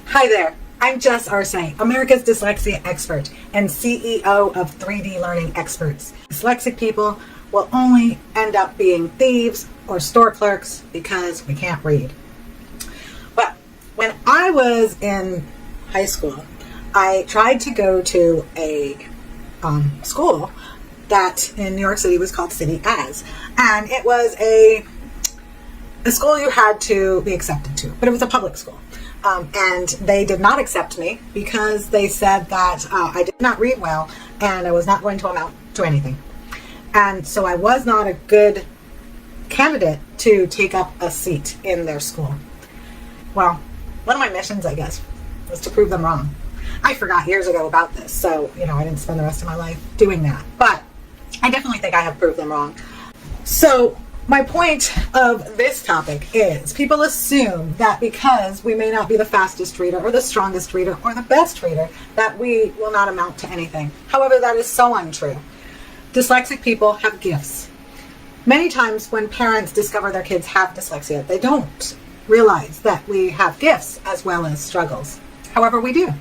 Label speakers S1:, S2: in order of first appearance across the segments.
S1: Hi there, I'm Jess Arce, America's dyslexia expert and CEO of 3D Learning Experts. Dyslexic people will only end up being thieves or store clerks because we can't read. But when I was in high school, I tried to go to a school that in New York City was called City As, and it was a school you had to be accepted to, but it was a public school. And they did not accept me because they said that I did not read well and I was not going to amount to anything. And so I was not a good candidate to take up a seat in their school. Well, one of my missions, I guess, was to prove them wrong. I forgot years ago about this, so, I didn't spend the rest of my life doing that. But I definitely think I have proved them wrong. So my point of this topic is people assume that because we may not be the fastest reader or the strongest reader or the best reader, that we will not amount to anything. However, that is so untrue. Dyslexic people have gifts. Many times when parents discover their kids have dyslexia, they don't realize that we have gifts as well as struggles. However, we do.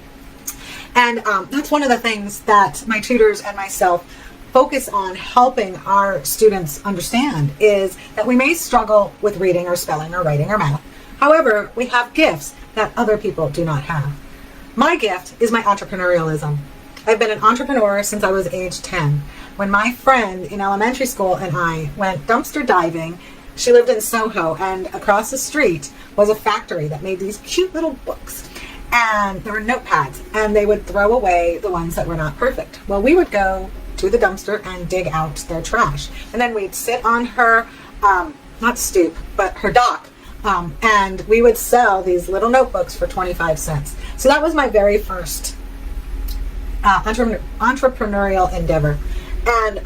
S1: And that's one of the things that my tutors and myself focus on helping our students understand is that we may struggle with reading or spelling or writing or math. However, we have gifts that other people do not have. My gift is my entrepreneurialism. I've been an entrepreneur since I was age 10. When my friend in elementary school and I went dumpster diving, she lived in Soho, and across the street was a factory that made these cute little books. And there were notepads, and they would throw away the ones that were not perfect. Well, we would go to the dumpster and dig out their trash. And then we'd sit on her, not stoop, but her dock, and we would sell these little notebooks for 25 cents. So that was my very first entrepreneurial endeavor. And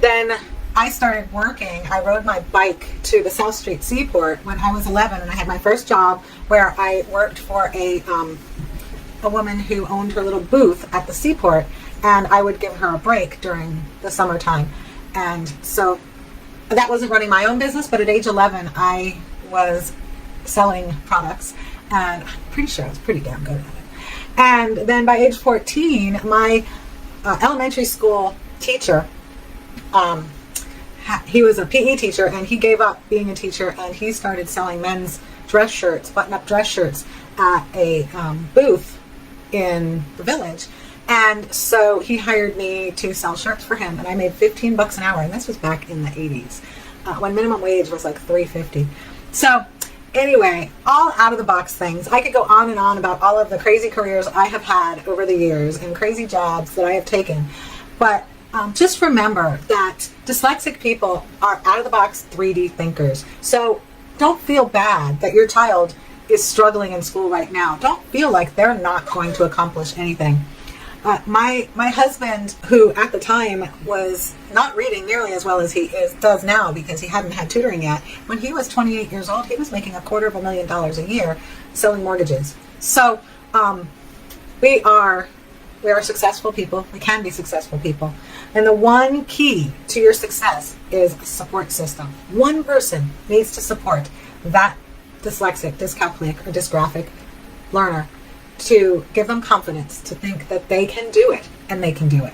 S1: then I started working. I rode my bike to the South Street Seaport when I was 11, and I had my first job where I worked for a woman who owned her little booth at the seaport, and I would give her a break during the summertime. And so that wasn't running my own business, but at age 11, I was selling products, and I'm pretty sure I was pretty damn good at it. And then by age 14, my elementary school teacher, he was a PE teacher, and he gave up being a teacher, and he started selling men's dress shirts, button-up dress shirts, at a booth in the village. And so he hired me to sell shirts for him, and I made $15 an hour, and this was back in the 80s, when minimum wage was like $3.50. So anyway, all out of the box things. I could go on and on about all of the crazy careers I have had over the years and crazy jobs that I have taken. But just remember that dyslexic people are out of the box 3D thinkers. So don't feel bad that your child is struggling in school right now. Don't feel like they're not going to accomplish anything. My husband, who at the time was not reading nearly as well as he does now because he hadn't had tutoring yet, when he was 28 years old, he was making $250,000 a year selling mortgages. So we are successful people. We can be successful people. And the one key to your success is a support system. One person needs to support that dyslexic, dyscalculic, or dysgraphic learner to give them confidence to think that they can do it, and they can do it.